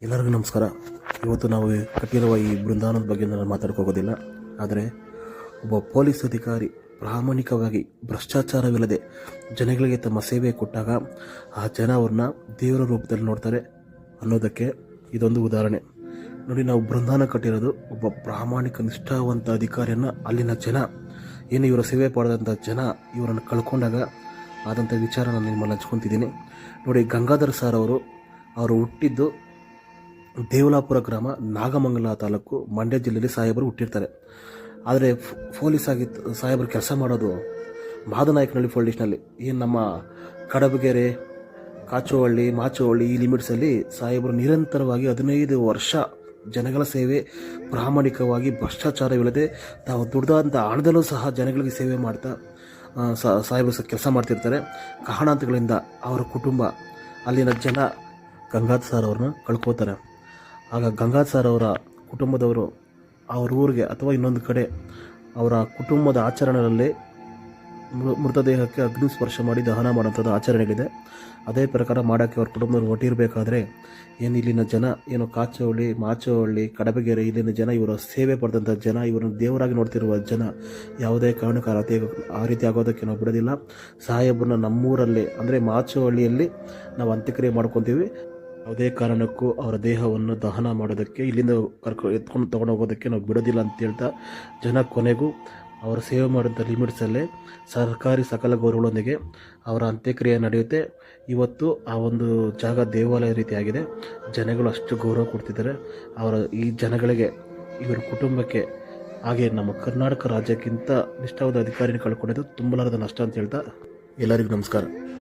ಎಲ್ಲರಿಗೂ ನಮಸ್ಕಾರ. ಇವತ್ತು ನಾವು ಕಟ್ಟಿರುವ ಈ ಬೃಂದಾವನದ ಬಗ್ಗೆ ನಾನು ಮಾತಾಡ್ಕೋಗೋದಿಲ್ಲ. ಆದರೆ ಒಬ್ಬ ಪೊಲೀಸ್ ಅಧಿಕಾರಿ ಪ್ರಾಮಾಣಿಕವಾಗಿ ಭ್ರಷ್ಟಾಚಾರವಿಲ್ಲದೆ ಜನಗಳಿಗೆ ತಮ್ಮ ಸೇವೆ ಕೊಟ್ಟಾಗ ಆ ಜನ ಅವ್ರನ್ನ ದೇವರ ರೂಪದಲ್ಲಿ ನೋಡ್ತಾರೆ ಅನ್ನೋದಕ್ಕೆ ಇದೊಂದು ಉದಾಹರಣೆ. ನೋಡಿ, ನಾವು ಬೃಂದಾವನ ಕಟ್ಟಿರೋದು ಒಬ್ಬ ಪ್ರಾಮಾಣಿಕ ನಿಷ್ಠಾವಂತ ಅಧಿಕಾರಿಯನ್ನು ಅಲ್ಲಿನ ಜನ ಏನು ಇವರ ಸೇವೆ ಪಡೆದಂಥ ಜನ ಇವರನ್ನು ಕಳ್ಕೊಂಡಾಗ ಆದಂಥ ವಿಚಾರ ನಾನು ನಿಮ್ಮಲ್ಲಿ ಹಂಚ್ಕೊತಿದ್ದೀನಿ. ನೋಡಿ, ಗಂಗಾಧರ್ ಸರ್ ಅವರು ಹುಟ್ಟಿದ್ದು ದೇವಲಾಪುರ ಗ್ರಾಮ, ನಾಗಮಂಗಲ ತಾಲೂಕು, ಮಂಡ್ಯ ಜಿಲ್ಲೆಯಲ್ಲಿ ಸಾಹೇಬರು ಹುಟ್ಟಿರ್ತಾರೆ. ಆದರೆ ಪೊಲೀಸ್ ಆಗಿ ಸಾಹೇಬರು ಕೆಲಸ ಮಾಡೋದು ಮಾದನಾಯಕನಹಳ್ಳಿ ಪೊಲೀಸ್ನಲ್ಲಿ. ಏನು ನಮ್ಮ ಕಡಬಗೆರೆ, ಕಾಚೋಹಳ್ಳಿ, ಮಾಚೋಹಳ್ಳಿ ಈ ಲಿಮಿಟ್ಸಲ್ಲಿ ಸಾಹೇಬರು ನಿರಂತರವಾಗಿ 15 ವರ್ಷ ಜನಗಳ ಸೇವೆ ಪ್ರಾಮಾಣಿಕವಾಗಿ ಭ್ರಷ್ಟಾಚಾರವಿಲ್ಲದೆ ತಾವು ದುಡ್ದಂಥ ಹಣದಲ್ಲೂ ಸಹ ಜನಗಳಿಗೆ ಸೇವೆ ಮಾಡ್ತಾ ಸಾಹೇಬರು ಕೆಲಸ ಮಾಡ್ತಿರ್ತಾರೆ. ಕಾರಣಾಂತರಗಳಿಂದ ಅವರ ಕುಟುಂಬ, ಅಲ್ಲಿನ ಜನ ಗಂಗಾಧರ್ ಸರ್ ಅವ್ರನ್ನ ಕಳ್ಕೋತಾರೆ. ಆಗ ಗಂಗಾಧರ್ ಸರ್ ಅವರ ಕುಟುಂಬದವರು ಅವ್ರ ಊರಿಗೆ ಅಥವಾ ಇನ್ನೊಂದು ಕಡೆ ಅವರ ಕುಟುಂಬದ ಆಚರಣೆಯಲ್ಲಿ ಮೃತದೇಹಕ್ಕೆ ಅಗ್ನಿ ಸ್ಪರ್ಶ ಮಾಡಿ ದಹನ ಮಾಡೋಂಥದ್ದು ಆಚರಣೆಗಳಿದೆ. ಅದೇ ಪ್ರಕಾರ ಮಾಡೋಕ್ಕೆ ಅವ್ರ ಕುಟುಂಬದವ್ರು ಹೊಟ್ಟಿರಬೇಕಾದ್ರೆ ಏನು ಇಲ್ಲಿನ ಜನ ಏನು ಕಾಚೋಹಳ್ಳಿ, ಮಾಚೋಹಳ್ಳಿ, ಕಡಬಗೆರೆ ಇಲ್ಲಿನ ಜನ ಇವರ ಸೇವೆ ಪಡೆದಂಥ ಜನ, ಇವರನ್ನು ದೇವರಾಗಿ ನೋಡ್ತಿರುವ ಜನ ಯಾವುದೇ ಕಾರಣಕ್ಕೆ ಆ ರೀತಿ ಆಗೋದಕ್ಕೆ ನಾವು ಬಿಡೋದಿಲ್ಲ. ಸಾಹೇಬ್ರನ್ನ ನಮ್ಮೂರಲ್ಲಿ ಅಂದರೆ ಮಾಚೋಹಳ್ಳಿಯಲ್ಲಿ ನಾವು ಅಂತ್ಯಕ್ರಿಯೆ ಮಾಡ್ಕೊತೀವಿ. ಯಾವುದೇ ಕಾರಣಕ್ಕೂ ಅವರ ದೇಹವನ್ನು ದಹನ ಮಾಡೋದಕ್ಕೆ ಇಲ್ಲಿಂದ ಎತ್ಕೊಂಡು ತೊಗೊಂಡು ಹೋಗೋದಕ್ಕೆ ನಾವು ಬಿಡೋದಿಲ್ಲ ಅಂತ ಹೇಳ್ತಾ ಜನ ಕೊನೆಗೂ ಅವರ ಸೇವೆ ಮಾಡಿದಂಥ ಲಿಮಿಟ್ಸಲ್ಲೇ ಸರ್ಕಾರಿ ಸಕಲ ಗೌರವಗಳೊಂದಿಗೆ ಅವರ ಅಂತ್ಯಕ್ರಿಯೆ ನಡೆಯುತ್ತೆ. ಇವತ್ತು ಆ ಒಂದು ಜಾಗ ದೇವಾಲಯ ರೀತಿಯಾಗಿದೆ. ಜನಗಳು ಅಷ್ಟು ಗೌರವ ಕೊಡ್ತಿದ್ದಾರೆ. ಈ ಜನಗಳಿಗೆ, ಇವರ ಕುಟುಂಬಕ್ಕೆ, ಹಾಗೆ ನಮ್ಮ ಕರ್ನಾಟಕ ರಾಜ್ಯಕ್ಕಿಂತ ನಿಷ್ಠಾವಾದ ಅಧಿಕಾರಿನ ಕಳ್ಕೊಂಡಿದ್ದು ತುಂಬಲಾರದ ನಷ್ಟ ಅಂತ ಹೇಳ್ತಾ ಎಲ್ಲರಿಗೂ ನಮಸ್ಕಾರ.